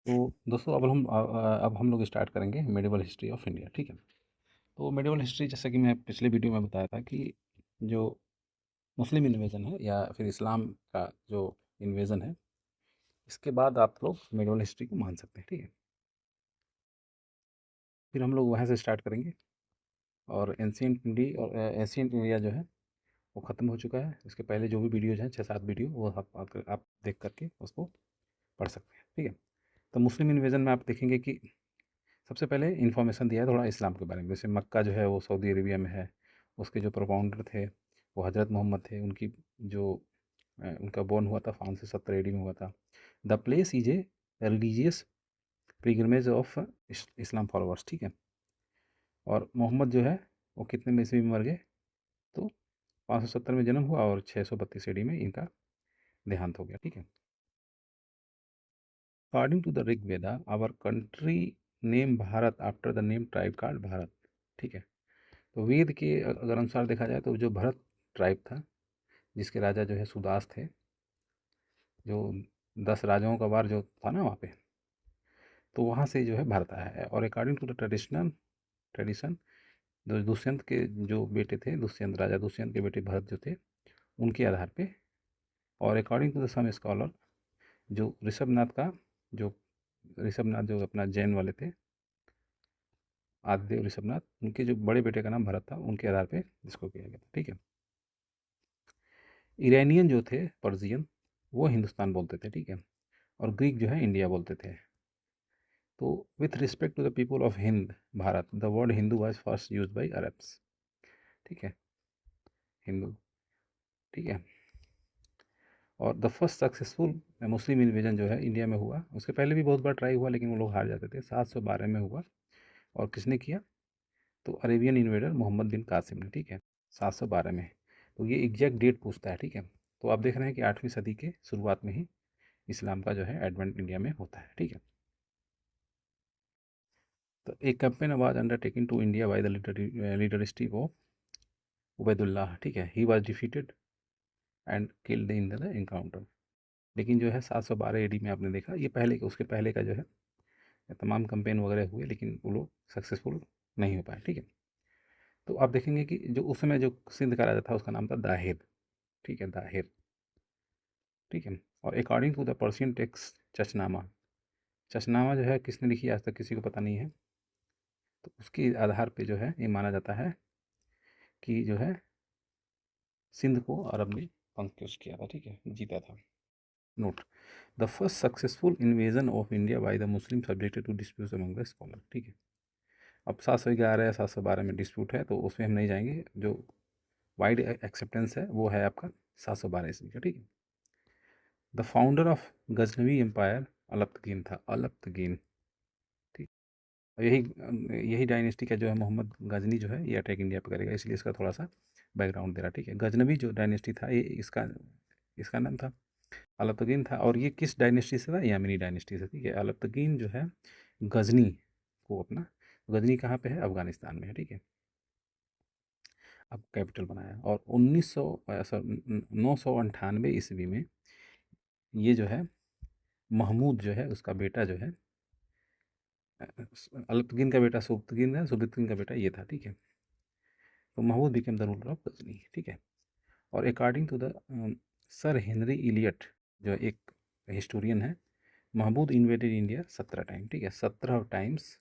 तो दोस्तों अब हम लोग स्टार्ट करेंगे मेडिवल हिस्ट्री ऑफ इंडिया। ठीक है। तो मेडिवल हिस्ट्री, जैसा कि मैं पिछले वीडियो में बताया था कि जो मुस्लिम इन्वेजन है या फिर इस्लाम का जो इन्वेजन है, इसके बाद आप लोग मेडिवल हिस्ट्री को मान सकते हैं। ठीक है। फिर हम लोग वहाँ से स्टार्ट करेंगे और एंशियंट इंडिया जो है वो ख़त्म हो चुका है। इसके पहले जो भी वीडियोज हैं, 6-7 वीडियो, वो आप देख करके उसको पढ़ सकते हैं। ठीक है। तो मुस्लिम इन्वेजन में आप देखेंगे कि सबसे पहले इन्फॉर्मेशन दिया है थोड़ा इस्लाम के बारे में। जैसे मक्का जो है वो सऊदी अरेबिया में है। उसके जो प्रोपाउंडर थे वो हज़रत मोहम्मद थे। जो उनका बोर्न हुआ था 570 AD में हुआ था। The place is a religious pilgrimage of Islam followers. ठीक है। और मोहम्मद जो है वो कितने में ईस्वी में मर गए? तो 570 में जन्म हुआ और 632 AD में इनका देहांत हो गया। ठीक है। According to the Rig Veda, our country name Bharat after the name tribe called Bharat. ठीक है। तो वेद के अगर अनुसार देखा जाए तो जो भरत ट्राइब था, जिसके राजा जो है सुदास थे, जो 10 राजाओं का वार जो था ना वहाँ पे, तो वहाँ से जो है भारत आया है। और अकॉर्डिंग टू द ट्रेडिशन, जो दुष्यंत के जो बेटे थे, राजा दुष्यंत के बेटे भरत जो थे, उनके आधार पे, और according to the some scholar, जो जो ऋषभनाथ जो अपना जैन वाले थे, आदिदेव ऋषभनाथ, उनके जो बड़े बेटे का नाम भरत था, उनके आधार पे इसको किया गया था। ठीक है। ईरानियन जो थे, पर्जियन, वो हिंदुस्तान बोलते थे। ठीक है। और ग्रीक जो है इंडिया बोलते थे। तो with respect to the people of Hind Bharat, the word Hindu was first use by Arabs. ठीक है। हिंदू। ठीक है। और the first successful Muslim invasion जो है इंडिया में हुआ, उसके पहले भी बहुत बार ट्राई हुआ लेकिन वो लोग हार जाते थे, 712 में हुआ। और किसने किया? तो अरेबियन इन्वेडर मोहम्मद बिन कासिम ने। ठीक है। 712 में। तो ये एग्जैक्ट डेट पूछता है। ठीक है। तो आप देख रहे हैं कि 8वीं सदी के शुरुआत में ही इस्लाम का जो है एडवेंट इंडिया में होता है। ठीक है। तो एक campaign was undertaking to India by the leadership of Ubaidullah. ठीक है। He was defeated and killed in the encounter. लेकिन जो है 712 AD में आपने देखा, ये पहले उसके पहले का जो है तमाम कैंपेन वगैरह हुए लेकिन वो लोग सक्सेसफुल नहीं हो पाए। ठीक है। तो आप देखेंगे कि जो उस समय जो सिंध का राजा था उसका नाम था दाहिर। ठीक है। दाहिर। ठीक है। और according to the Persian text Chachnama, Chachnama जो है किसने लिखी आज तक किसी को पता नहीं है। तो उसके आधार पे जो है ये माना जाता है कि जो है सिंध को अरब ने पंक्चुअस किया था। ठीक है। जीता था। Note, the first successful invasion of India by the Muslim subjected to dispute among the scholar. ठीक है। अब 711 या 712 में डिस्प्यूट है तो उसमें हम नहीं जाएंगे। जो वाइड एक्सेप्टेंस है वो है आपका 712 ईस्वी का। ठीक है। The founder of Ghaznavi empire Alptigin था। अलप्तगीन। ठीक। और यही डायनेस्टी का जो है मोहम्मद गजनी जो है ये अटैक इंडिया पे करेगा, इसलिए इसका थोड़ा सा बैकग्राउंड दे रहा है। ठीक है। गजनवी जो डायनेस्टी था, ये इसका इसका नाम था अलप्तगीन था। और ये किस डायनेस्टी से था? यामिनी डायनेस्टी से। ठीक है। अलप्तगीन जो है गजनी को अपना, गजनी कहाँ पे है? अफगानिस्तान में है। ठीक है। अब कैपिटल बनाया और 998 ईस्वी में ये जो है महमूद जो है उसका बेटा जो है, अलप्तगीन का बेटा सुबतगीन है, सुबतगीन का बेटा ये था। ठीक है। तो Mahmud became the ruler of Ghazni. ठीक है। और according to the sir Henry Elliot, जो एक हिस्टोरियन है, महमूद इन्वेडेड इंडिया 17 टाइम। ठीक है। 17 टाइम्स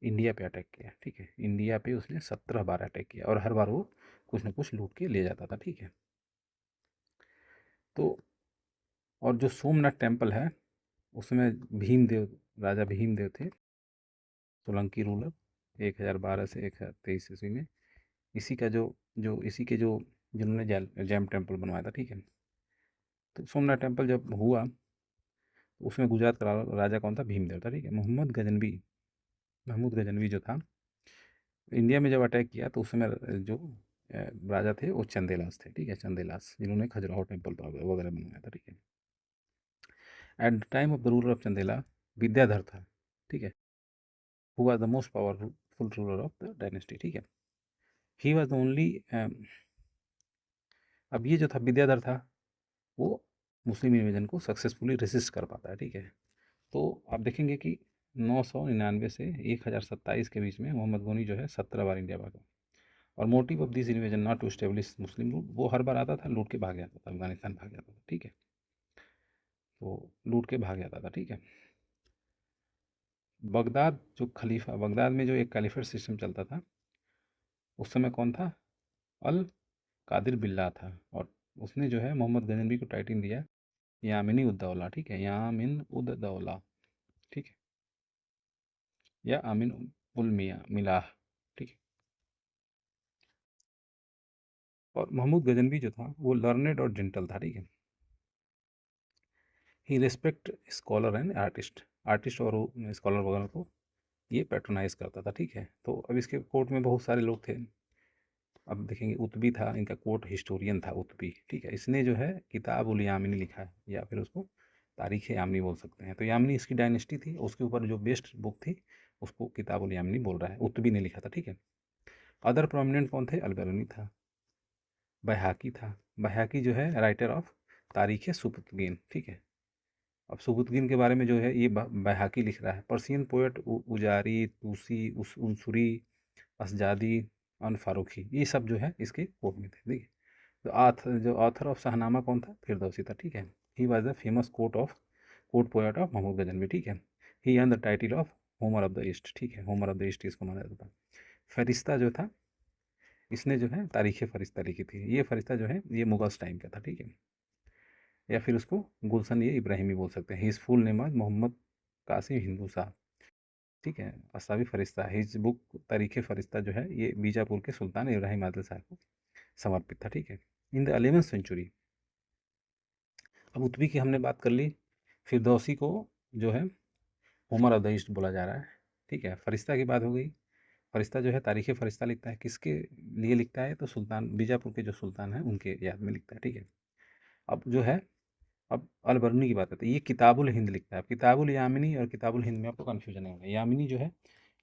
इंडिया पे अटैक किया। ठीक है। इंडिया पे उसने 17 बार अटैक किया और हर बार वो कुछ ना कुछ लूट के ले जाता था। ठीक है। तो और जो सोमनाथ टेम्पल है, उसमें भीमदेव, राजा भीमदेव थे, सोलंकी रूलर, 1012 से 1023 ईस्वी में। इसी का जो जो इसी के जो जिन्होंने जैम टेम्पल बनवाया था। ठीक है। तो सोमनाथ टेम्पल जब हुआ तो उसमें गुजरात का राजा कौन था? भीमदेव था। ठीक है। महमूद गजनवी जो था, इंडिया में जब अटैक किया तो उस समय जो राजा थे वो चंदेलास थे। ठीक है। चंदेलास, जिन्होंने खजुराहो टेम्पल वगैरह बनवाया था। ठीक है। At the time of the ruler of Chandela, Vidyadhar था। ठीक है। Who was the most powerful ruler of the dynasty. ठीक है। ही वाज द ओनली, अब ये जो था विद्याधर था, वो मुस्लिम इन्वेजन को सक्सेसफुली रेसिस्ट कर पाता है। ठीक है। तो आप देखेंगे कि 999 से 1027 के बीच में मोहम्मद गनी जो है 17 बार इंडिया भागा। और motive of this invasion not to establish Muslim rule, वो हर बार आता था लूट के भाग जाता था, अफगानिस्तान भाग जाता था, ठीक है। तो लूट के भाग जाता था, ठीक है। बगदाद जो खलीफा, बगदाद में जो एक कैलिफेट सिस्टम चलता था उस समय कौन था? अल कादिर बिल्ला था। और उसने जो है मोहम्मद गजनवी को टाइटल दिया यामिनी उद्दौला, ठीक है, यामिन उद्दौला, ठीक है, या आमिन उल मिया मिलाह, ठीक है। और महमूद गजनवी जो था वो लर्नेड और जेंटल था, ठीक है। He respect scholar and artist, artist और स्कॉलर वगैरह को ये पैट्रोनाइज करता था, ठीक है। तो अब इसके कोर्ट में बहुत सारे लोग थे। अब देखेंगे उतबी था, इनका कोर्ट हिस्टोरियन था उतबी, ठीक है। इसने जो है किताब उल यामिनी लिखा है, या फिर उसको तारीख़ यामिनी बोल सकते हैं। तो यामिनी इसकी डायनेस्टी थी, उसके ऊपर जो बेस्ट बुक थी उसको किताब उल यामिनी बोल रहा है, उतबी ने लिखा था, ठीक है। अदर प्रोमिनेंट कौन थे? अलबरूनी था, बैहाकी था। बैहाकी जो है राइटर ऑफ तारीख़ सुबुतगीन, ठीक है। अब सुबुतगीन के बारे में जो है ये बैहाकी लिख रहा है। पर्शियन पोएट उजारी, तूसी, उनसुरी, असजादी, अन फारूकी, ये सब जो है इसके कोर्ट में थे, ठीक है। जो ऑथर ऑफ शाहनामा कौन था? फिरदौसी था, ठीक है। He was the famous court poet of Mahmud Ghaznavi, ठीक है। He earn the title of Homer of the east, ठीक है, होमर ऑफ द ईस्ट इसको माना जाता था। फरिश्ता जो था इसने जो है तारीख़ फरिश्ता लिखी थी। ये फरिश्ता जो है ये मुगल्स टाइम का था, ठीक है। या फिर उसको गुलशन ये इब्राहिमी बोल सकते हैं। His full name Mohammad Qasim Hindu Shah, ठीक है। असावी फरिश्ता, हिज बुक तारीख़ फरिश्ता जो है ये बीजापुर के सुल्तान इब्राहिम आदिल शाह को समर्पित था, ठीक है। इन द 11th सेंचुरी, अब उत्बी की हमने बात कर ली, फिरदौसी को जो है उमर ऑफ द ईस्ट बोला जा रहा है, ठीक है। फरिश्ता की बात हो गई। फरिश्ता जो है तारीख़ फरिश्ता लिखता है, किसके लिए लिखता है? तो सुल्तान बीजापुर के जो सुल्तान हैं उनके याद में लिखता है, ठीक है। अब जो है अब अलबरूनी की बात आती है, ये किताबुल हिंद लिखता है। अब किताबुल यामिनी और किताबुल हिंद में आपको कन्फ्यूजन नहीं होगा। यामिनी जो है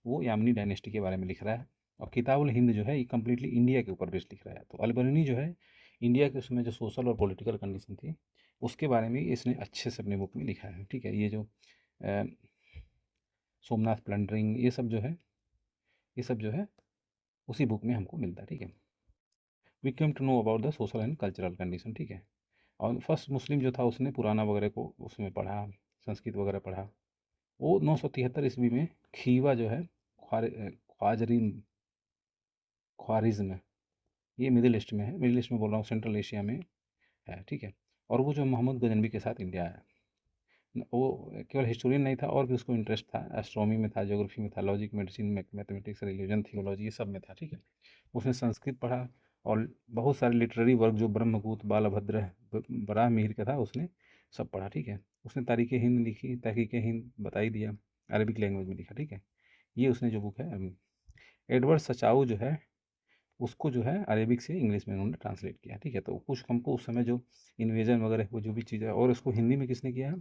वो यामिनी डायनेस्टी के बारे में लिख रहा है, और किताबुल हिंद जो है ये कम्प्लीटली इंडिया के ऊपर बेस्ड लिख रहा है। तो अलबरूनी जो है इंडिया के उसमें जो सोशल और पॉलिटिकल कंडीशन थी उसके बारे में इसने अच्छे से अपने बुक में लिखा है, ठीक है। ये जो सोमनाथ प्लंडरिंग ये सब जो है उसी बुक में हमको मिलता है, ठीक है। We came to know about the social and cultural condition, ठीक है। और फर्स्ट मुस्लिम जो था उसने पुराना वगैरह को उसमें पढ़ा, संस्कृत वगैरह पढ़ा। वो 973 ईस्वी में खीवा जो है ख्वाजरीन ख्वारिज्म, ये मिडिल ईस्ट में है, मिडिल ईस्ट में बोल रहा हूँ, सेंट्रल एशिया में है, ठीक है। और वो जो मोहम्मद गजनवी के साथ इंडिया आया, वो केवल हिस्टोरियन नहीं था, और भी उसको इंटरेस्ट था, एस्ट्रोनॉमी में था, ज्योग्राफी में था, logic, medicine, mathematics, religion, theology, ये सब में था, ठीक है। उसने संस्कृत पढ़ा, और बहुत सारे लिटरेरी वर्क जो ब्रह्मगुप्त, बालभद्र, बराह मिहिर का था उसने सब पढ़ा, ठीक है। उसने तारीख़ हिंद लिखी, तहकीक हिंद बता ही दिया, अरबिक लैंग्वेज में लिखा, ठीक है। ये उसने जो बुक है एडवर्ड सचाऊ जो है उसको जो है अरेबिक से इंग्लिश में उन्होंने ट्रांसलेट किया, ठीक है। तो कुछ हमको उस समय जो इन्वेजन वगैरह वो जो भी चीज़ है, और उसको हिंदी में किसने किया है?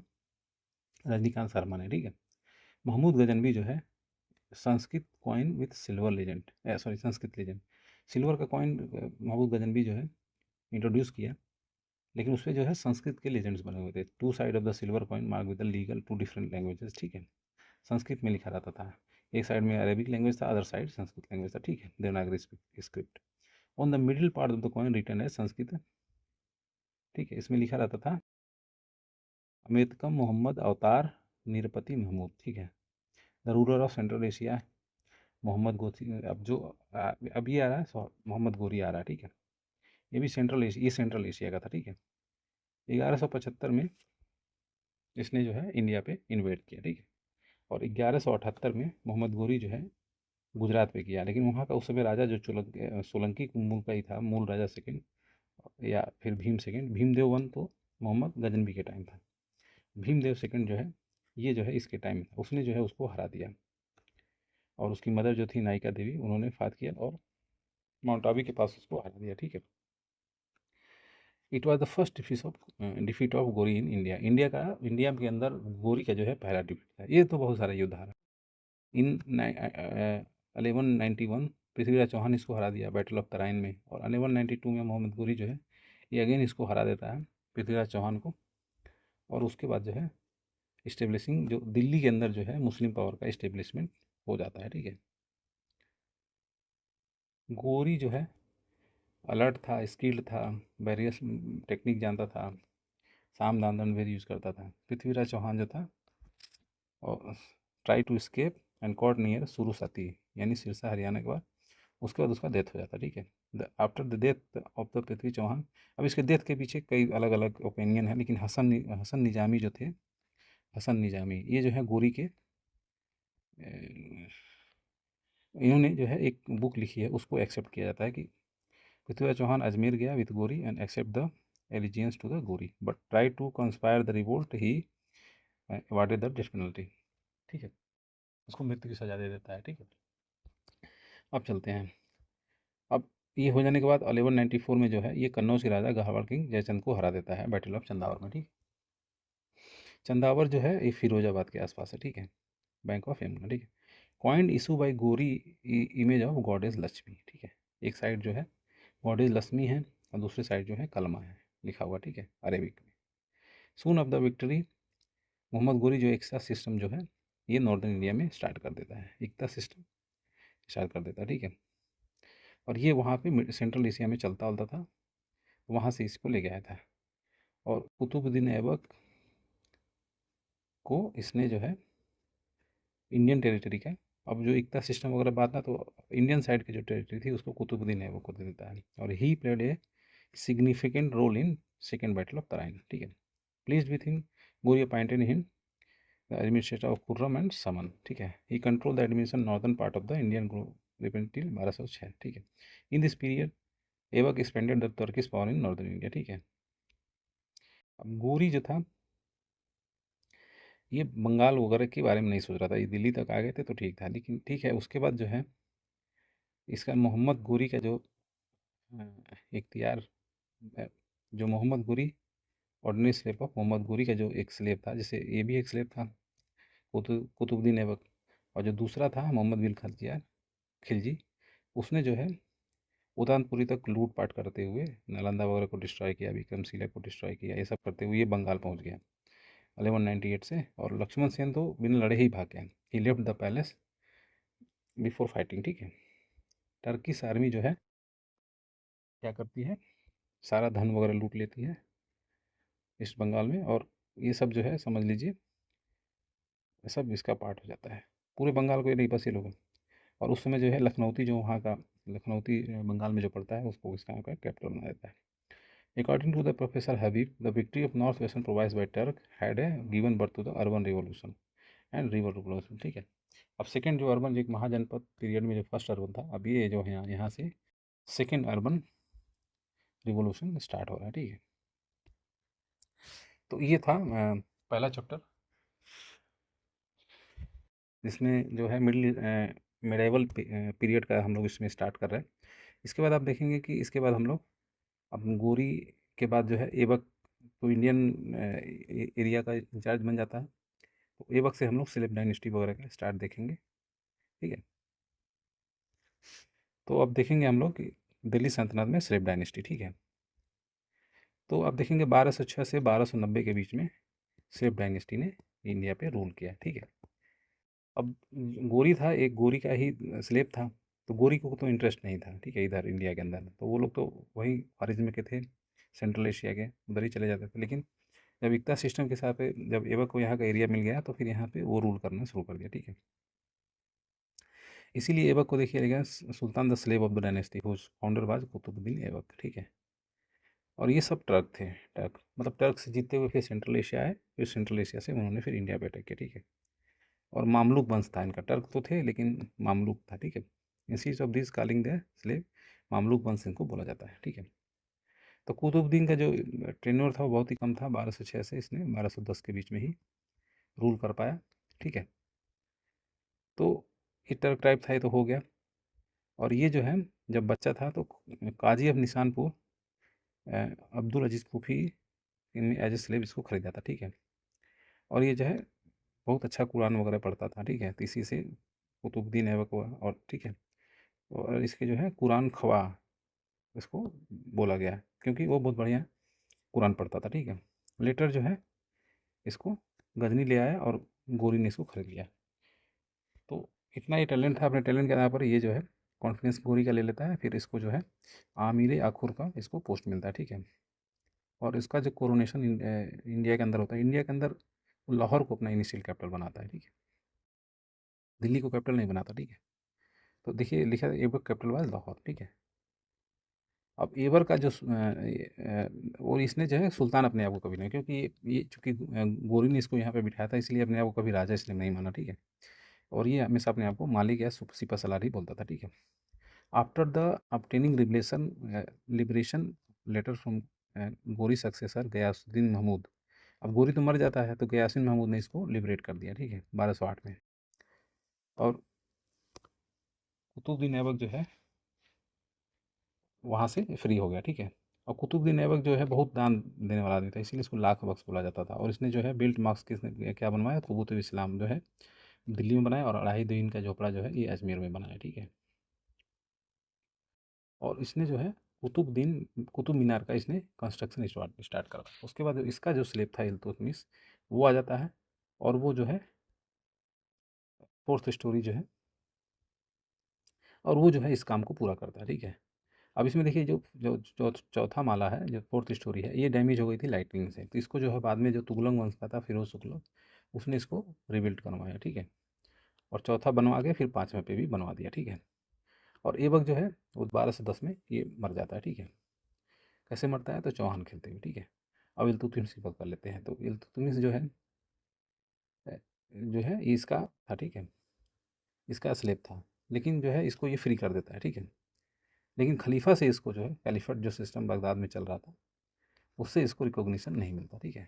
रजनीकांत शर्मा ने, ठीक है। महमूद गजनवी जो है Sanskrit coin with silver legend, sorry Sanskrit legend, silver का कॉइन महमूद गजनवी जो है इंट्रोड्यूस किया, लेकिन उसमें जो है संस्कृत के लेजेंड्स बने हुए थे। Two side of the silver coin mark with the legal two different languages, ठीक है। संस्कृत में लिखा रहता था, एक साइड में अरेबिक लैंग्वेज था, अदर साइड संस्कृत लैंग्वेज था, ठीक है, Devanagari script. On the middle part of the coin written है संस्कृत, ठीक है। इसमें लिखा रहता था अमेतकम मोहम्मद अवतार निरपति महमूद, ठीक है। The ruler of central Asia Mohammad गोथी, अब ये आ रहा है मोहम्मद गोरी आ रहा है, ठीक है। ये भी सेंट्रल एशिया का था, ठीक है। 1175 में इसने जो है इंडिया पे इन्वेट किया, ठीक है। और 1178 में मोहम्मद गोरी जो है गुजरात पे किया, लेकिन वहाँ का उस समय राजा जो सोलंकी मूल का ही था, मूल राजा सेकंड, या फिर भीम सेकंड, भीमदेव वन तो मोहम्मद गजनवी के टाइम था। भीमदेव सेकंड जो है ये जो है इसके टाइम था, उसने जो है उसको हरा दिया, और उसकी मदर जो थी नायिका देवी उन्होंने फात किया और माउंट आबू के पास उसको हरा दिया, ठीक है। It was the first defeat of गोरी इन इंडिया, इंडिया के अंदर गोरी का जो है पहला डिफीट था। ये तो बहुत सारा युद्ध हारा। इन 1191 पृथ्वीराज चौहान इसको हरा दिया बैटल ऑफ तराइन में, और 1192 में मोहम्मद गोरी जो है ये अगेन इसको हरा देता है, पृथ्वीराज चौहान को। और उसके बाद जो है इस्टेब्लिशिंग, जो दिल्ली के अंदर जो है मुस्लिम पावर का इस्टेब्लिशमेंट हो जाता है, ठीक है। गोरी जो है अलर्ट था, स्किल्ड था, वेरियस टेक्निक जानता था, साम दाम दंड भेद यूज़ करता था। पृथ्वीराज चौहान जो था और try to escape and caught near Sursuti, यानी सिरसा हरियाणा के बाद, उसके बाद उसका डेथ हो जाता है, ठीक है। After the death of the Prithvi Chauhan, अब इसके डेथ के पीछे कई अलग अलग ओपिनियन है, लेकिन हसन निजामी जो थे, हसन निजामी, ये जो है गोरी के इन्होंने जो है एक बुक लिखी है, उसको एक्सेप्ट किया जाता है कि पृथ्वीराज चौहान अजमेर गया with Ghori and accept the allegiance to the Ghori, but try to conspire the revolt, he awarded the death penalty, ठीक है। उसको मृत्यु की सजा दे देता है, ठीक है। अब चलते हैं। अब ये हो जाने के बाद 1194 में जो है ये कन्नौज के राजा गहावर किंग जयचंद को हरा देता है बैटल ऑफ चंदावर में, ठीक। चंदावर जो है ये फिरोजाबाद के आसपास है, ठीक है, बैंक ऑफ यमुना, ठीक है। कॉइंड इशू बाई गोरी इमेज ऑफ गॉडेज लक्ष्मी, ठीक है। एक साइड जो है गॉडेज लक्ष्मी है और दूसरी साइड जो है कलमा है लिखा हुआ, ठीक है, अरेबिक में। सून of the victory, Mohammad Ghori जो एकता सिस्टम जो है ये नॉर्दर्न इंडिया में स्टार्ट कर देता है, एकता सिस्टम स्टार्ट कर देता है, ठीक है। और ये वहाँ पे सेंट्रल एशिया में चलता उलता था, वहाँ से इसको ले गया था। और कुतुबुद्दीन ऐबक को इसने जो है इंडियन टेरिटरी का, अब जो एकता सिस्टम वगैरह बात ना, तो इंडियन साइड की जो टेरिटरी थी उसको कुतुबुद्दीन ऐबक को दे देता है। और he played a significant role in second battle of Tarain, ठीक है। Please with him, Ghori appointed him the administrator of Khurram and Samana, ठीक है। He control the administration northern part of the Indian group till 1206, ठीक है। In this period Aibak expanded the Turkish power in northern India, ठीक है। अब गोरी जो था ये बंगाल वगैरह के बारे में नहीं सोच रहा था, ये दिल्ली तक आ गए थे तो ठीक था, लेकिन ठीक है उसके बाद जो है इसका मोहम्मद गोरी का जो इख्तियार, जो Mohammad Ghori ordinary slab of Mohammad Ghori का जो एक स्लेब था, जैसे ये भी एक स्लेब था कुतुबुद्दीन ऐबक, और जो दूसरा था मोहम्मद बिन खिलजियार खिलजी, उसने जो है उदानपुरी तक लूटपाट करते हुए नालंदा वगैरह को डिस्ट्रॉय किया, विक्रमशिला को डिस्ट्रॉय किया, ये सब करते हुए ये बंगाल पहुंच गया 1198 से। और लक्ष्मण सेन तो बिना लड़े ही भाग गया, he left the palace before fighting, ठीक है। टर्किश आर्मी जो है क्या करती है, सारा धन वगैरह लूट लेती है ईस्ट बंगाल में, और ये सब जो है समझ लीजिए सब इसका पार्ट हो जाता है, पूरे बंगाल को ये नहीं, बस ये लोग। और उस समय जो है लखनऊती, जो वहाँ का लखनऊती बंगाल में जो पड़ता है, उसको इसका का कैपिटल बना देता है। According to the professor Habib, the victory of north western provinces by Turk had a given birth to the urban revolution and river revolution, ठीक है। अब सेकेंड जो अर्बन, जो एक महाजनपद पीरियड में जो फर्स्ट अर्बन था, अब ये जो है यहाँ से सेकेंड अर्बन रिवोल्यूशन स्टार्ट हो रहा है, ठीक है। तो ये था पहला चैप्टर, जिसमें जो है मिडेवल पीरियड का हम लोग इसमें स्टार्ट कर रहे हैं। इसके बाद आप देखेंगे कि इसके बाद हम लोग अब गोरी के बाद जो है ऐबक तो इंडियन एरिया का इंचार्ज बन जाता है, तो ऐबक से हम लोग सेलेब डायनेस्टी वगैरह का स्टार्ट देखेंगे, ठीक है। तो अब देखेंगे हम लोग कि दिल्ली सल्तनत में सेलेब डायनेस्टी, ठीक है। तो अब देखेंगे 1206 से 1290 के बीच में सेलेब डायनेस्टी ने इंडिया पे रूल किया, ठीक है। अब गोरी था, एक गोरी का ही स्लेब था, तो गोरी को तो इंटरेस्ट नहीं था, ठीक है, इधर इंडिया के अंदर, तो वो लोग तो वही खारिज के थे, सेंट्रल एशिया के उधर ही चले जाते थे। लेकिन जब एकता सिस्टम के साथ जब ऐबक को यहाँ का एरिया मिल गया, तो फिर यहाँ पे वो रूल करना शुरू कर दिया, ठीक है। इसीलिए ऐबक को देखिए गया sultan the slave of the dynasty, whose founder was Qutbuddin Aibak, ठीक है। और ये सब टर्क थे, टर्क मतलब टर्क से जीतते हुए फिर सेंट्रल एशिया आए, फिर सेंट्रल एशिया से उन्होंने फिर इंडिया पे अटैक किया, ठीक है। और मामलुक वंश था इनका, टर्क तो थे लेकिन मामलुक था, ठीक है। Institute of this calling the slave, Mamluk वंश इनको बोला जाता है, ठीक है। तो कुतुबुद्दीन का जो टेन्योर था वो बहुत ही कम था, 1206 से इसने 1210 के बीच में ही रूल कर पाया, ठीक है। तो ये टर्क टाइप था, ये तो हो गया। और ये जो है जब बच्चा था तो काजी ऑफ निशानपुर अब्दुल अजीज़ कुफी ने एज ए स्लेव इसको खरीदा था, ठीक है। और ये जो है बहुत अच्छा कुरान वगैरह पढ़ता था, ठीक है, तो इसी से कुतुबुद्दीन ऐबक हुआ, और ठीक है। और इसके जो है कुरान खवा इसको बोला गया, क्योंकि वो बहुत बढ़िया कुरान पढ़ता था, ठीक है। लेटर जो है इसको गजनी ले आया और गोरी ने इसको खरीद लिया। तो इतना ये टैलेंट था, अपने टैलेंट के आधार पर ये जो है कॉन्फिडेंस गोरी का ले लेता है, फिर इसको जो है आमिर आखुर का इसको पोस्ट मिलता है, ठीक है। और इसका जो कोरोनेशन इंडिया के अंदर होता है, इंडिया के अंदर लाहौर को अपना इनिशियल कैपिटल बनाता है, ठीक है, दिल्ली को कैपिटल नहीं बनाता, ठीक है। तो देखिए लिखा है एबक कैपिटल वाज लाहौर, ठीक है। अब एबर का जो और इसने जो है सुल्तान अपने आप को कभी नहीं, क्योंकि ये चूंकि गोरी ने इसको यहाँ पे बिठाया था, इसलिए अपने आप को कभी राजा इसलिए नहीं माना, ठीक है। और ये हमेशा अपने आप को मालिक या सिपा सलार ही बोलता था, ठीक है। After the obtaining liberation letter from Ghori successor Ghiyasuddin Mahmud, अब गोरी तो मर जाता है, तो गयासुद्दीन महमूद ने इसको लिबरेट कर दिया, ठीक है, 1208 में। और कुतुबुद्दीन ऐबक जो है वहाँ से फ्री हो गया, ठीक है। और कुतुबुद्दीन ऐबक जो है बहुत दान देने वाला आदमी था, इसीलिए इसको लाख बख्श बोला जाता था। और इसने जो है बिल्ट मार्क्स किसने क्या बनवाया, कुतुब इस्लाम जो है दिल्ली में बनाया, और अढ़ाई दिन का झोपड़ा जो है ये अजमेर में बनाया, ठीक है। और इसने जो है कुतुब मीनार का इसने कंस्ट्रक्शन स्टार्ट करा। उसके बाद इसका जो स्लेब था इल्तुतमिश, वो आ जाता है, और वो जो है फोर्थ स्टोरी जो है, और वो जो है इस काम को पूरा करता है, ठीक है। अब इसमें देखिए जो जो जो चौथा माला है, जो फोर्थ स्टोरी है, ये डैमेज हो गई थी लाइटनिंग से, तो इसको जो है बाद में जो तुगलक वंश का था फिरोज तुगलक, उसने इसको रिबिल्ड करवाया, ठीक है। और चौथा बनवा के फिर पाँचवें पे भी बनवा दिया, ठीक है। और ऐबक जो है वो 1210 में ये मर जाता है, ठीक है। कैसे मरता है, तो चौहान खेलते हुए, ठीक है। अब इल्तुतमिश की बात कर लेते हैं। तो इल्तुतमिश जो है ये इसका था, ठीक है, इसका स्लेब था, लेकिन जो है इसको ये फ्री कर देता है, ठीक है। लेकिन खलीफा से इसको जो है कैलिफेट जो सिस्टम बगदाद में चल रहा था, उससे इसको रिकॉग्निशन नहीं मिलता, ठीक है।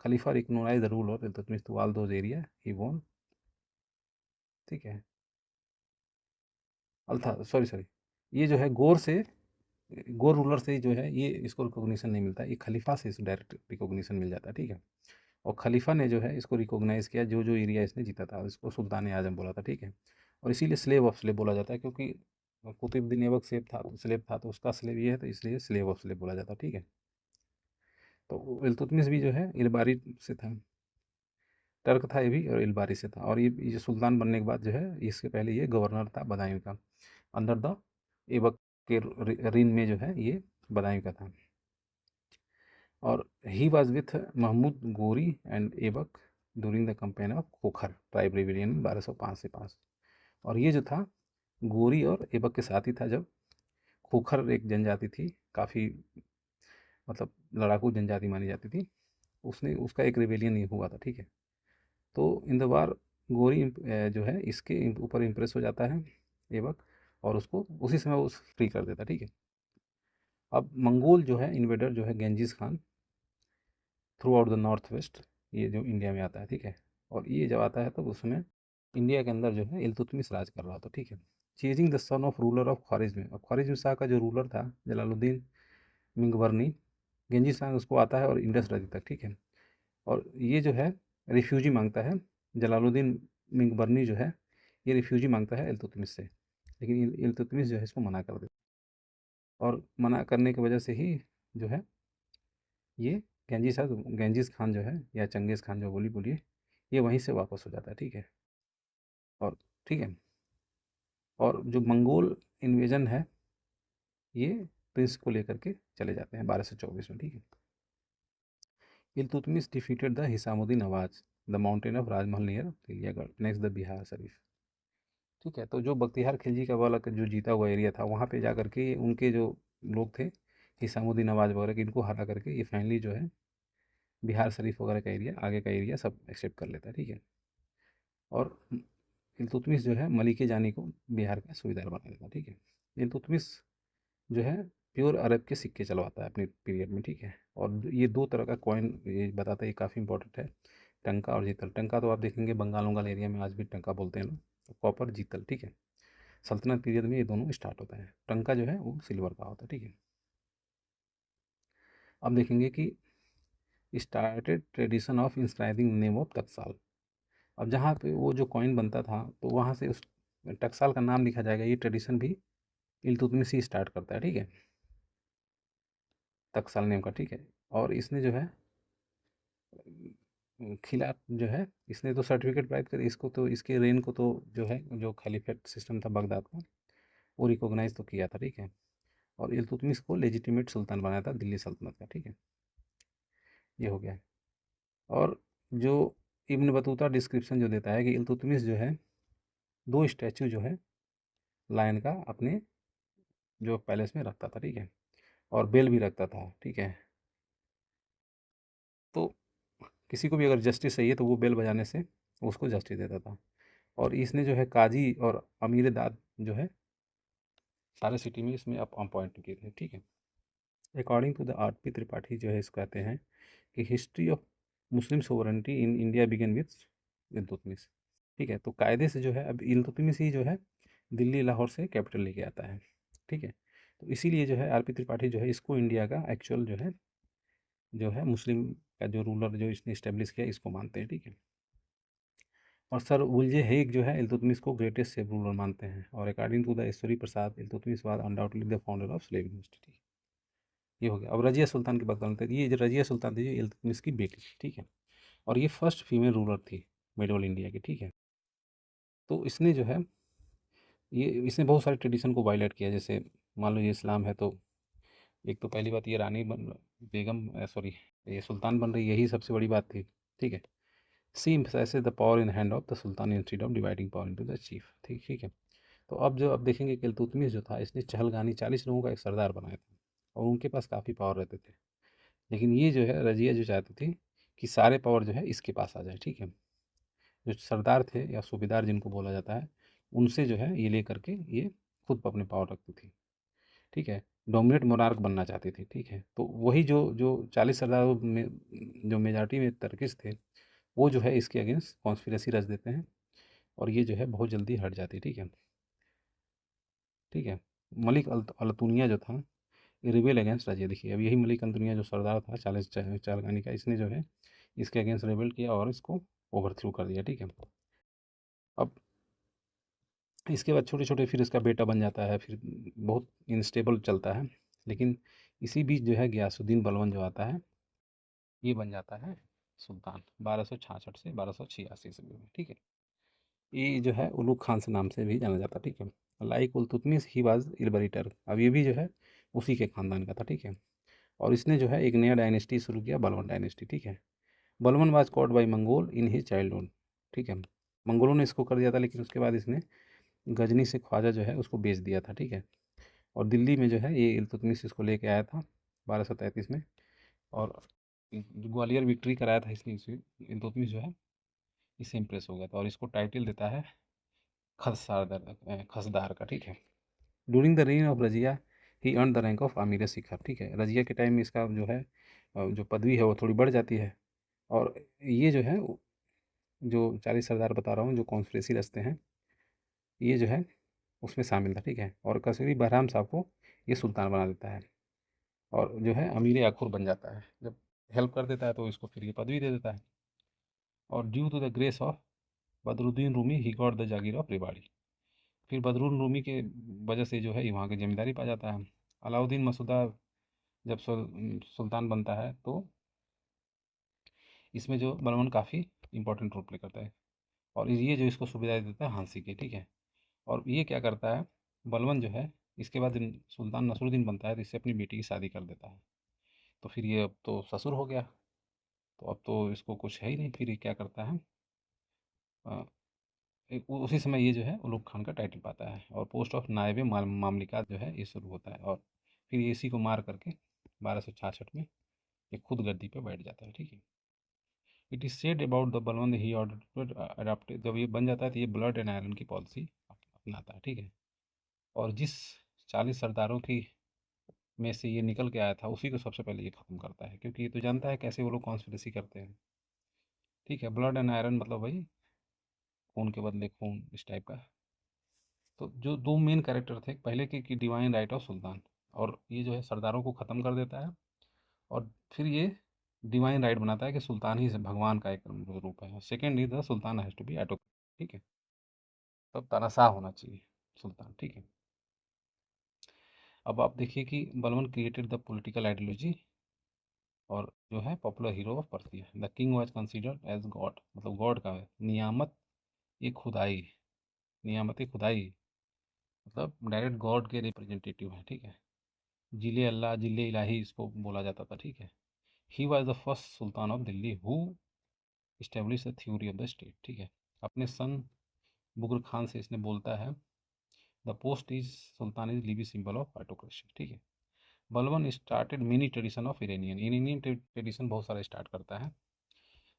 Khalifa recognise the rule of Iltutmish to all those area he won, ठीक है। अल्था सॉरी सॉरी, ये जो है गोर रूलर से जो है ये इसको रिकॉग्निशन नहीं मिलता, ये खलीफा से इसको डायरेक्ट रिकॉग्निशन मिल जाता है, ठीक है। और खलीफा ने जो है इसको रिकॉग्नाइज किया, जो जो एरिया इसने जीता था इसको सुल्तान आजम बोला था, ठीक है। और इसीलिए स्लेव ऑफ स्लेव बोला जाता है, क्योंकि कुतुबुद्दीन ऐबक स्लेव था, तो उसका स्लेव ये है, तो इसलिए स्लेव ऑफ स्लेव बोला जाता है, ठीक है। तो इल्तुतमिश भी जो है इलबारी से था, टर्क था ये भी, और इलबारी से था। और ये जो सुल्तान बनने के बाद जो है, इसके पहले ये गवर्नर था बदायूं का, अंडर द ऐबक के रीन में जो है ये बदायूं का था। और ही वॉज विथ महमूद गोरी and Aibak during the campaign of Khokhar tribe rebellion 1205 से 5। और ये जो था गोरी और ऐबक के साथ ही था, जब खोखर एक जनजाति थी, काफ़ी मतलब लड़ाकू जनजाति मानी जाती थी, उसने उसका एक रिवेलियन ये हुआ था, ठीक है। तो इन द वार गोरी जो है इसके ऊपर इम्प्रेस हो जाता है ऐबक, और उसको उसी समय वो फ्री कर देता, ठीक है। अब मंगोल जो है इन्वेडर जो है Ganges Khan through out the north west, ये जो इंडिया में आता है, ठीक है। और ये जब आता है तो उस समय इंडिया के अंदर जो है इल्तुतमिश राज कर रहा था, ठीक है। Chasing the son of ruler of Khwarezm, और ख्वारिज्म शाह का जो रूलर था जलालुद्दीन मिंगबरनी, गेंजिस खान उसको आता है और इंडस नदी तक, ठीक है। और ये जो है रिफ्यूजी मांगता है, जलालुद्दीन मिंगबरनी जो है ये रिफ्यूजी मांगता है इल्तुतमिश से, लेकिन इल्तुतमिश जो है इसको मना कर देता है। और मना करने की वजह से ही जो है ये गेंजिस खान जो है, या चंगेज़ खान जो बोलिए, ये वहीं से वापस हो जाता है, ठीक है। और ठीक है, और जो मंगोल इन्वेजन है ये प्रिंस को लेकर के चले जाते हैं 1224 में, ठीक है। Iltutmish defeated the Hisamuddin Iwaz the mountain of Rajmahal near Teliagarh next the Bihar Sharif, ठीक है। तो जो बख्तियार खिलजी का वाला जो जीता हुआ एरिया था, वहाँ पे जा करके उनके जो लोग थे हिसामुद्दीन अवाज वगैरह के, इनको हरा करके ये फाइनली जो है बिहार शरीफ वगैरह का एरिया, आगे का एरिया सब एक्सेप्ट कर लेता है, ठीक है। और इल्तुतमिश जो है मलिक जानी को बिहार का सूबेदार बना देता है, ठीक है। इल्तुतमिश जो है प्योर अरब के सिक्के चलवाता है अपने पीरियड में, ठीक है। और ये दो तरह का कॉइन ये बताता है, ये काफ़ी इंपॉर्टेंट है, टंका और जीतल। टंका तो आप देखेंगे बंगाल वंगाल एरिया में आज भी टंका बोलते हैं लोग, तो कॉपर जीतल, ठीक है। सल्तनत पीरियड में ये दोनों स्टार्ट होता है। टंका जो है वो सिल्वर का होता है, ठीक है। अब देखेंगे कि started tradition of inscribing name of taksal. अब जहाँ पे वो जो कॉइन बनता था, तो वहाँ से उस टकसाल का नाम लिखा जाएगा, ये ट्रेडिशन भी इल्तुतमिश ही स्टार्ट करता है, ठीक है, टकसाल नेम का, ठीक है। और इसने जो है खिलाफ जो है इसने तो सर्टिफिकेट प्राप्त कर, इसको तो इसके रेन को तो जो है जो खलीफेट सिस्टम था बगदाद का वो रिकॉग्नाइज तो किया था, ठीक है। और इल्तुतमिश को लेजिटिमेट सुल्तान बनाया था दिल्ली सल्तनत का, ठीक है। ये हो गया। और जो इब्न बतूता डिस्क्रिप्शन जो देता है कि इल्तुतमिश जो है 2 स्टैचू जो है लायन का अपने जो पैलेस में रखता था, ठीक है। और बेल भी रखता था, ठीक है। तो किसी को भी अगर जस्टिस चाहिए तो वो बेल बजाने से उसको जस्टिस देता था। और इसने जो है काजी और अमीर दाद जो है सारे सिटी में इसमें अपॉइंट किए थे, ठीक है। According to the R P. Tripathi जो है इस कहते हैं कि history of Muslim sovereignty in India began with Iltutmish, ठीक है। तो कायदे से जो है अब इल्तुतमिश ही जो है दिल्ली लाहौर से कैपिटल लेके आता है, ठीक है। तो इसीलिए जो है आर.पी. त्रिपाठी जो है इसको इंडिया का एक्चुअल जो है मुस्लिम का जो रूलर जो इसने इस्टेब्लिश किया इसको मानते हैं, ठीक है। और सर वुलजे हेग जो है इल्तुतमिश को ग्रेटेस्ट सेफ रूलर मानते हैं। और according to the Ishwari Prasad Iltutmish was undoubtedly the founder of slave university. ये हो गया। अब रजिया सुल्तान की बात करते हैं। ये जो रजिया सुल्तान थी ये इल्तुतमिश की बेटी, ठीक है। और ये फर्स्ट फीमेल रूलर थी मिडल इंडिया की, ठीक है। तो इसने जो है ये इसने बहुत सारे ट्रेडिशन को वायलेट किया। जैसे मान लो ये इस्लाम है तो एक तो पहली बात ये रानी बन बेगम सॉरी ये सुल्तान बन रही, यही सबसे बड़ी बात थी, ठीक है। She emphasises the power in hand of the sultan instead of dividing power into the chief, ठीक ठीक है। तो अब देखेंगे कि इल्तुतमिश जो था इसने चहलगानी 40 लोगों का एक सरदार बनाया था और उनके पास काफ़ी पावर रहते थे। लेकिन ये जो है रजिया जो चाहती थी कि सारे पावर जो है इसके पास आ जाए, ठीक है। जो सरदार थे या सूबेदार जिनको बोला जाता है उनसे जो है ये लेकर के ये खुद अपने पावर रखती थी, ठीक है। डोमिनेट मोनार्क बनना चाहती थी, ठीक है। तो वही जो जो 40 सरदारों में जो मेजॉरिटी में तर्किश थे वो जो है इसके अगेंस्ट कॉन्स्पिरेसी रच देते हैं और ये जो है बहुत जल्दी हट जाती है, ठीक है। ठीक है। मलिक अल्तुनिया जो था ये रिबेल अगेंस्ट रजिया। देखिए अब यही मलिक अल्तुनिया जो सरदार था 40 चालगानी का, इसने जो है इसके अगेंस्ट रिबेल किया और इसको ओवरथ्रो कर दिया, ठीक है। अब इसके बाद छोटे छोटे फिर इसका बेटा बन जाता है, फिर बहुत इनस्टेबल चलता है। लेकिन इसी बीच जो है गयासुद्दीन बलवन जो आता है ये बन जाता है सुल्तान 1266 से 1286 ईस्वी में, ठीक है। ये जो है उलुग खान से नाम से भी जाना जाता है, ठीक है। लाइक उल्तुतमिश ही वाज इलबरीटर, अब ये भी जो है उसी के खानदान का था, ठीक है। और इसने जो है एक नया डायनेस्टी शुरू किया, बलवन डायनेस्टी, ठीक है। बलवन was caught by Mongol in his childhood, ठीक है। मंगोलों ने इसको कर दिया था लेकिन उसके बाद इसने गजनी से ख्वाजा जो है उसको बेच दिया था, ठीक है। और दिल्ली में जो है ये इल्तुतमिश इसको लेके आया था 1233 में। और ग्वालियर विक्ट्री कराया था इसलिए इल्तुतमिश जो है इससे इम्प्रेस हो गया था और इसको टाइटल देता है खसदार का, ठीक है। During the rain of Razia he earn the rank of अमीर शिखर, ठीक है। रजिया के टाइम में इसका जो है जो पदवी है वो थोड़ी बढ़ जाती है। और ये जो है जो 40 सरदार बता रहा हूँ जो कॉन्स्पिरेसी रचते हैं ये जो है उसमें शामिल था, ठीक है। और कसीरी बहराम साहब को ये सुल्तान बना देता है और जो है अमीर अखुर बन जाता है। जब हेल्प कर देता है तो इसको फिर ये पदवी दे देता है। और due to the grace of Badruddin Rumi he got the jagir of Rewari, फिर बदरुद्दीन रूमी के वजह से जो है ये वहाँ की जमींदारी पा जाता है। अलाउद्दीन मसूदा जब सुल्तान बनता है तो इसमें जो बलवन काफ़ी इंपॉर्टेंट रोल प्ले करता है और ये जो इसको सुविधा देता है हांसी की, ठीक है। और ये क्या करता है बलवन जो है इसके बाद सुल्तान नसरुद्दीन बनता है तो इससे अपनी बेटी की शादी कर देता है। तो फिर ये अब तो ससुर हो गया, तो अब तो इसको कुछ है ही नहीं। फिर ये क्या करता है उसी समय ये जो है उलूग खान का टाइटल पाता है और पोस्ट ऑफ नायब मामलिकात जो है ये शुरू होता है। और फिर ये इसी को मार करके 1266 में ये खुद गद्दी पे बैठ जाता है, ठीक है। It is said about the Balwant he order adopted, जब ये बन जाता है तो ये ब्लड एंड आयरन की पॉलिसी अपनाता है, ठीक है। और जिस 40 सरदारों की में से ये निकल के आया था उसी को सबसे पहले ये ख़त्म करता है क्योंकि ये तो जानता है कैसे वो लोग कॉन्स्पिरेसी करते हैं, ठीक है। ब्लड एंड आयरन मतलब वही खून के बदले खून इस टाइप का। तो जो दो मेन कैरेक्टर थे पहले के कि डिवाइन राइट ऑफ सुल्तान, और ये जो है सरदारों को ख़त्म कर देता है और फिर ये डिवाइन राइट बनाता है कि सुल्तान ही भगवान का एक रूप है। Second is the sultan has to be एटो, ठीक है। तब तानाशाह होना चाहिए सुल्तान, ठीक है। अब आप देखिए कि बलवन क्रिएटेड द पॉलिटिकल आइडियोलॉजी और जो है popular hero of Persia. The king was considered as god, मतलब गॉड का है नियामत ये खुदाई, नियामत खुदाई मतलब डायरेक्ट गॉड के रिप्रेजेंटेटिव है, ठीक है। जिले अल्लाह जिले इलाही इसको बोला जाता था, ठीक है। He was the first sultan of Delhi who establish the theory of the state, ठीक है। अपने सन बुगर खान से इसने बोलता है the post is Sultan is Levi symbol of autocracy, ठीक है। Balban started mini tradition of Iranian tradition बहुत सारा स्टार्ट करता है,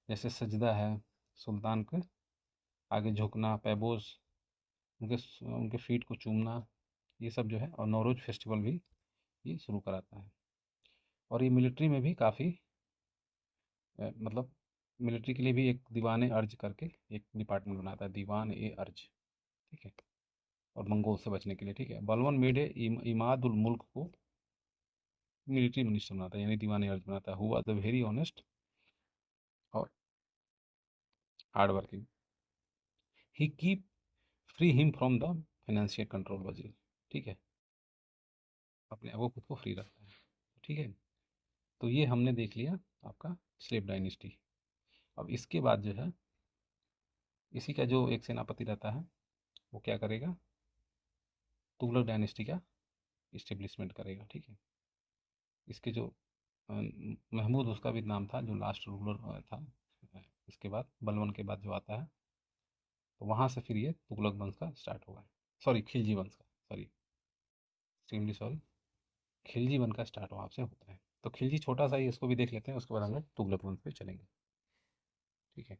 जैसे सजदा है, सुल्तान के आगे झुकना, पैबोज उनके उनके फीट को चूमना, ये सब जो है, और नौरोज फेस्टिवल भी ये शुरू कराता है। और ये मिलिट्री में भी काफ़ी मतलब मिलिट्री के लिए भी एक दीवान अर्ज करके एक डिपार्टमेंट बनाता है, दीवान ए अर्ज, ठीक है। और मंगोल से बचने के लिए, ठीक है। बलवन मेड ए इमाद उल मुल्क को मिलिट्री मिनिस्टर बनाता है, यानी दीवान अर्ज बनाता है। हुआ द वेरी ऑनेस्ट और hard working. He keep free him from the financial control वजीर, ठीक है। अपने वो खुद को फ्री रखता है, ठीक है। तो ये हमने देख लिया आपका स्लेव डायनेस्टी। अब इसके बाद जो है इसी का जो एक सेनापति रहता है वो क्या करेगा, तुगलक डायनेस्टी का इस्टेब्लिशमेंट करेगा, ठीक है। इसके जो महमूद उसका भी नाम था जो लास्ट रूलर था, इसके बाद बलवन के बाद जो आता है, तो वहाँ से फिर ये तुगलक वंश का स्टार्ट होगा, सॉरी खिलजी वंश का, सॉरी एक्सट्रीमली सॉरी, खिलजी वंश का स्टार्ट वहाँ से होता है। तो खिलजी छोटा सा ही, इसको भी देख लेते हैं, उसके बाद हम लोग तुगलक वंश पे चलेंगे, ठीक है।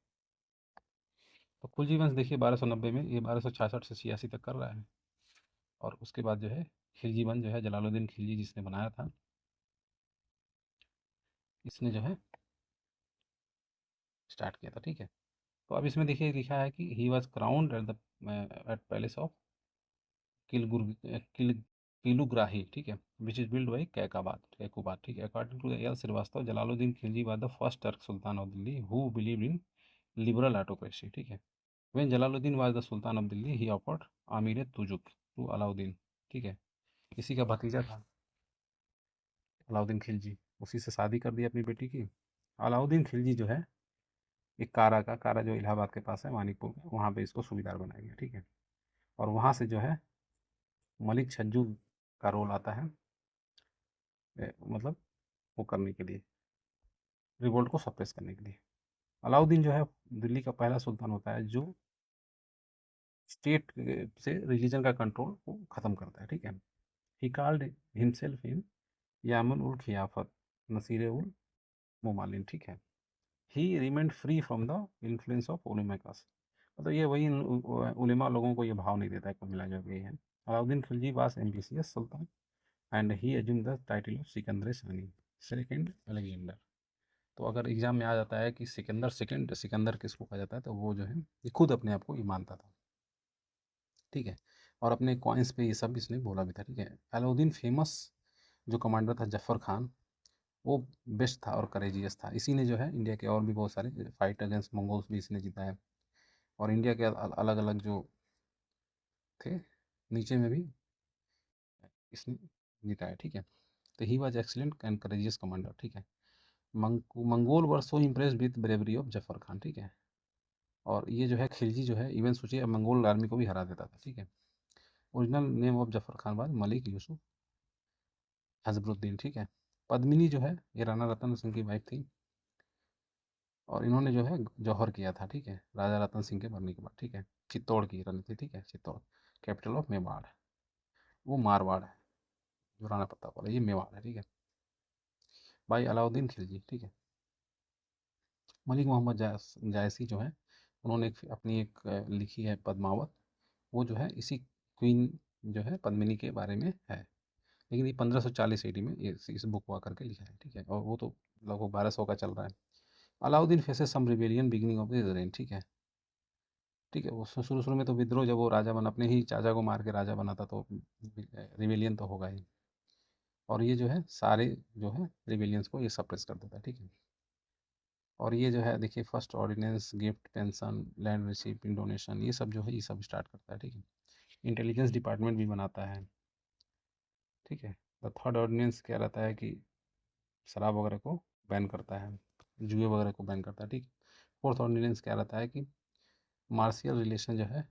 तो खिलजी वंश देखिए 1290 में, ये 1266 से 86 तक कर रहा है। और उसके बाद जो है खिलजी वंश जो है जलालुद्दीन खिलजी जिसने बनाया था, इसने जो है स्टार्ट किया था, ठीक है। तो अब इसमें देखिए लिखा है कि he was crowned at the at palace of Kilgur Kil Kilugarhi, ठीक है, which is build by Kaiqubad, ठीक है। According to the L Srivastava, Jalaluddin Khilji was the first Turk sultan of Delhi who believe in liberal autocracy, ठीक है। When Jalaluddin was the sultan of Delhi he offered Amir Tuzuk to Alauddin, ठीक है। इसी का भतीजा था अलाउद्दीन खिलजी, उसी से शादी कर दी अपनी बेटी की। अलाउद्दीन खिलजी जो है एक कारा जो इलाहाबाद के पास है मानिकपुर में, वहाँ पे इसको सूबेदार बनाया गया, ठीक है। और वहाँ से जो है मलिक छज्जू का रोल आता है, मतलब वो करने के लिए, रिवोल्ट को सप्रेस करने के लिए। अलाउद्दीन जो है दिल्ली का पहला सुल्तान होता है जो स्टेट से रिलीजन का कंट्रोल को ख़त्म करता है, ठीक है। He called himself in Yamin ul Khilafat Nasir ul मुमालिन, ठीक है। He remained free from the influence of ulemas, मतलब ये वही उलेमा लोगों को ये भाव नहीं देता है, कुल मिला जो ये है। Alauddin Khilji was ambitious sultan and he assume the title of Sikandar सानी सेकंड अलेक्जेंडर। तो अगर एग्जाम में आ जाता है कि सिकंदर सेकंड, सिकंदर किसको कहा जाता है, तो वो जो है ये खुद अपने आप को ये मानता था, ठीक है। और अपने कॉइन्स पे ये सब इसने बोला भी था, ठीक है। अलाउद्दीन फेमस जो कमांडर था जफ़र खान, वो बेस्ट था और करेजियस था। इसी ने जो है इंडिया के और भी बहुत सारे फाइट अगेंस्ट मंगोल्स भी इसने जीता है। और इंडिया के अलग अलग जो थे नीचे में भी इसने जीता है, ठीक है। तो he was excellent and courageous commander, ठीक है। Mongol were so impress with bravery of Zafar Khan, ठीक है। और ये जो है खिलजी जो है इवन सोचिए मंगोल आर्मी को भी हरा देता था, ठीक है। Original name of Zafar Khan बाद मलिक यूसुफ हजबरुद्दीन, ठीक है। पद्मिनी जो है ये राणा रतन सिंह की वाइफ थी, और इन्होंने जो है जौहर किया था, ठीक है, राजा रतन सिंह के मरने के बाद, ठीक है। चित्तौड़ की रानी थी, ठीक है, चित्तौड़ कैपिटल ऑफ मेवाड़, वो मारवाड़ है, जो राणा प्रताप वाला ये मेवाड़ है, ठीक है। भाई अलाउद्दीन खिलजी, ठीक है। मलिक मोहम्मद जायसी जो है उन्होंने अपनी एक लिखी है पद्मावत, वो जो है इसी क्वीन जो है पद्मिनी के बारे में है। लेकिन ये 1540 AD में ये इस बुक हुआ करके लिखा है, ठीक है। और वो तो लगभग 1200 का चल रहा है। Alauddin faces some rebellion beginning of the reign, ठीक है, ठीक है। वो शुरू शुरू में तो विद्रोह, जब वो राजा बना अपने ही चाचा को मार के राजा बना था, तो रिवेलियन तो होगा ही। और ये जो है सारे जो है रिवेलियंस को ये सप्रेस कर देता है, ठीक है। और ये जो है देखिए first ordinance, gift, pension, land receipt, donation, ये सब जो है ये सब स्टार्ट करता है, ठीक है। इंटेलिजेंस डिपार्टमेंट भी बनाता है, ठीक है। द थर्ड ऑर्डिनेंस क्या रहता है कि शराब वगैरह को बैन करता है, जुए वगैरह को बैन करता है, ठीक। फोर्थ ऑर्डिनेंस क्या रहता है कि मार्शियल रिलेशन जो है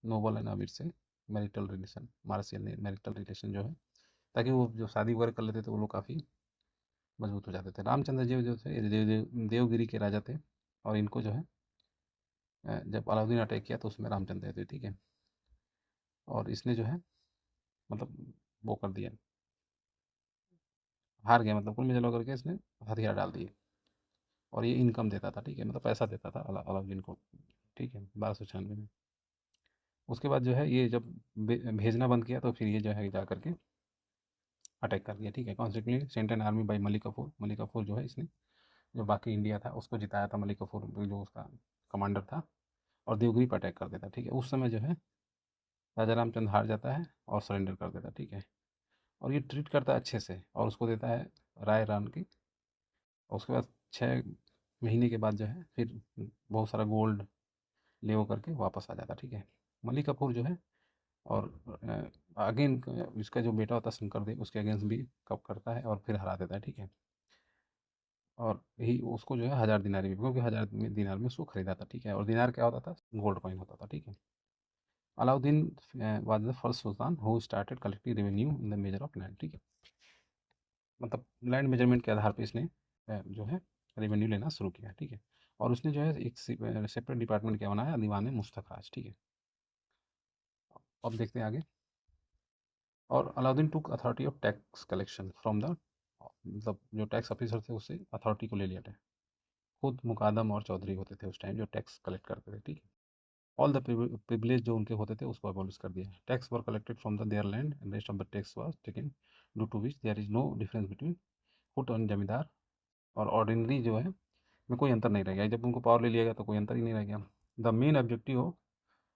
नोबल एंड अमीर से marital relation, martial marital relation जो है, ताकि वो जो शादी वगैरह कर लेते थे वो लोग काफ़ी मजबूत हो जाते थे। रामचंद्र जी जो थे देवगिरी के राजा थे, और इनको जो है जब अलाउद्दीन अटैक किया तो उसमें रामचंद्र थे, ठीक है। और इसने जो है मतलब वो कर दिया, हार गया, मतलब कुल मिला करके इसने हथियार डाल दिए। और ये इनकम देता था, ठीक है, मतलब पैसा देता था अलाउद्दीन को, ठीक है, 1296 में। उसके बाद जो है ये जब भेजना बंद किया तो फिर ये जो है जा करके अटैक कर दिया, ठीक है। Consequently sent an army by Malik Kafur जो है इसने जो बाकी इंडिया था उसको जिताया था, मलिक कफूर जो उसका कमांडर था, और देवगिरी पर अटैक कर देता, ठीक है। उस समय जो है राजा रामचंद्र हार जाता है और सरेंडर कर देता, ठीक है। और ये ट्रीट करता है अच्छे से और उसको देता है राय रान की। और उसके बाद 6 महीने के बाद जो है फिर बहुत सारा गोल्ड ले वो करके वापस आ जाता, ठीक है। मलिक कफूर जो है और अगेन इसका जो बेटा होता है शंकर देव उसके अगेंस्ट भी कब करता है और फिर हरा देता है, ठीक है। और यही उसको जो है 1000 दिनार भी, क्योंकि 1000 दिनार में उसको खरीदा था, ठीक है। और दिनार क्या होता था, गोल्ड कॉइन होता था, ठीक है। Alauddin was the first sultan who started collecting revenue in the measure of land, ठीक है। मतलब लैंड मेजरमेंट के आधार पर इसने जो है रेवेन्यू लेना शुरू किया, ठीक है। और उसने जो है एक सेपरेट डिपार्टमेंट क्या बनाया, दीवान मुस्तखराज, ठीक है। अब देखते हैं आगे। और Alauddin took authority of tax collection from the, मतलब जो टैक्स ऑफिसर थे उससे अथॉरिटी को ले लिया था। खुद मुकादम और चौधरी होते थे उस टाइम जो टैक्स कलेक्ट करते थे, ठीक है। ऑल द प्रिविलेज जो उनके होते थे उसको अबॉलिश कर दिया। Tax were collected from the their land and rest of the tax was taken, due to which there is no difference between foot on zamindar और ऑर्डिनरी जो है में कोई अंतर नहीं रह गया। जब उनको पावर ले लिया गया तो कोई अंतर ही नहीं रह गया। The main objective of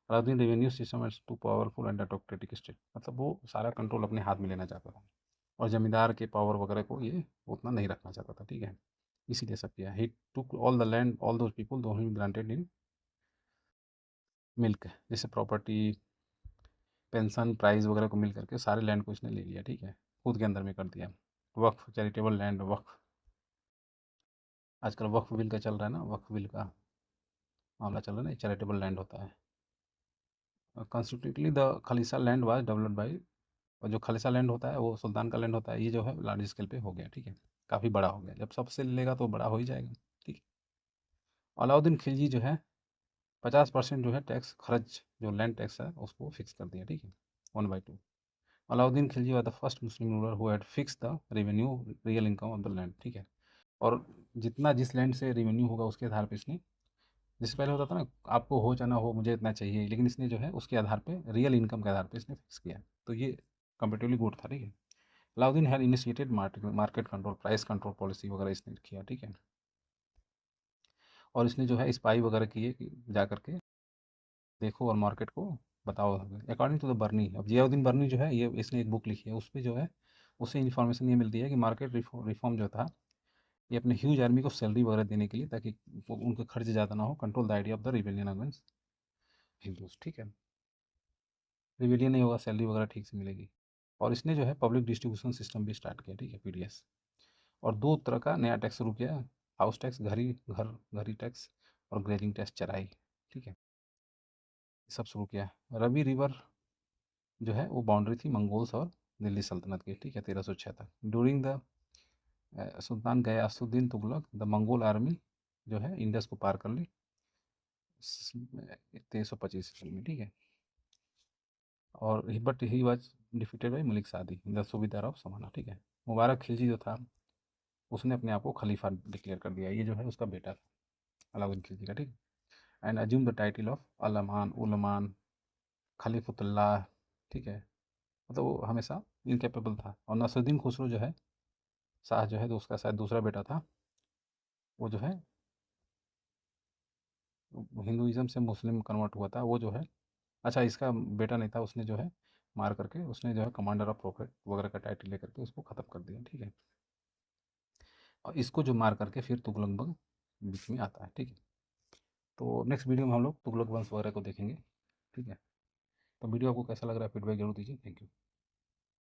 Alauddin revenue system as to powerful and autocratic state, मतलब वो सारा कंट्रोल अपने हाथ में लेना चाहता था और ज़मींदार के पावर वगैरह को ये उतना नहीं रखना चाहता था, ठीक है। इसीलिए सब किया। He took all the land all those people though he granted in milk, जैसे प्रॉपर्टी पेंशन प्राइज वगैरह को मिल करके सारे लैंड को इसने ले लिया, ठीक है, खुद के अंदर में कर दिया। वक्फ चैरिटेबल लैंड, वक्फ आजकल वक्फ बिल का चल रहा है ना, वक्फ बिल का मामला चल रहा है ना, चैरिटेबल लैंड होता है। Constitutionally the khalisa land was developed by, और जो खालिसा लैंड होता है वो सुल्तान का लैंड होता है, ये जो है लार्ज स्केल पे हो गया, ठीक है, काफ़ी बड़ा हो गया। जब सबसे लेगा तो बड़ा हो ही जाएगा, ठीक है। अलाउद्दीन खिलजी जो है 50% जो है टैक्स खर्च जो लैंड टैक्स है उसको फिक्स कर दिया, ठीक है, 1/2। अलाउद्दीन खिलजी व the first Muslim ruler who had fix the revenue real income of the land, ठीक है। और जितना जिस लैंड से रेवेन्यू होगा उसके आधार पर इसने, जिससे पहले होता था ना आपको हो चाहे ना हो मुझे इतना चाहिए, लेकिन इसने जो है उसके आधार पे रियल इनकम के आधार पे इसने फिक्स किया, तो ये कंपेटिवली गुड था, ठीक है। Alauddin had initiated market control, price control policy वगैरह इसने किया, ठीक है। और इसने जो है स्पाई वगैरह किए कि जा करके देखो और मार्केट को बताओ। अकॉर्डिंग टू द बर्नी, अब जियाउद्दीन बर्नी जो है ये इसने एक बुक लिखी है, उस पर जो है उससे इन्फॉर्मेशन ये मिलती है कि मार्केट रिफॉर्म जो था ये अपने ह्यूज आर्मी को सैलरी वगैरह देने के लिए, ताकि उनके खर्च ज़्यादा ना हो, control the idea of the rebellion against Hindus, ठीक है। रिबेलियन नहीं होगा, सैलरी वगैरह ठीक से मिलेगी। और इसने जो है पब्लिक डिस्ट्रीब्यूशन सिस्टम भी स्टार्ट किया, ठीक है, पीडीएस। और 2 तरह का नया टैक्स शुरू किया, हाउस टैक्स, घरी टैक्स, और ग्रेजिंग टैक्स, चराई, ठीक है, ये सब शुरू किया। रवि रिवर जो है वो बाउंड्री थी मंगोल्स और दिल्ली सल्तनत की, ठीक है, 1306 तक। During the sultan Ghiyasuddin Tughlaq the Mongol army जो है इंडस को पार कर ली 1325 में, ठीक है। और but he was defeated by Malik सादी द सूबेदार ऑफ समाना, ठीक है। मुबारक खिलजी जो था उसने अपने आप को खलीफा डिक्लेयर कर दिया, ये जो है उसका बेटा था अलाउद्दीन खिलजी का, ठीक है। And assume the title of Alman Ulman Khalifullah, ठीक है, मतलब वो हमेशा इनकेपेबल था। और नसरुद्दीन खुसरो जो है शाह जो है तो उसका शायद दूसरा बेटा था, वो जो है हिंदुइज्म से मुस्लिम कन्वर्ट हुआ था, वो जो है, अच्छा इसका बेटा नहीं था, उसने जो है मार करके उसने जो है कमांडर ऑफ प्रॉफिट वगैरह का टाइटल लेकर के उसको ख़त्म कर दिया, ठीक है। और इसको जो मार करके फिर तुगलक वंश बीच में आता है, ठीक है। तो नेक्स्ट वीडियो में हम लोग तुगलक वंश वगैरह को देखेंगे, ठीक है। तो वीडियो आपको कैसा लग रहा है फीडबैक जरूर दीजिए। Thank you.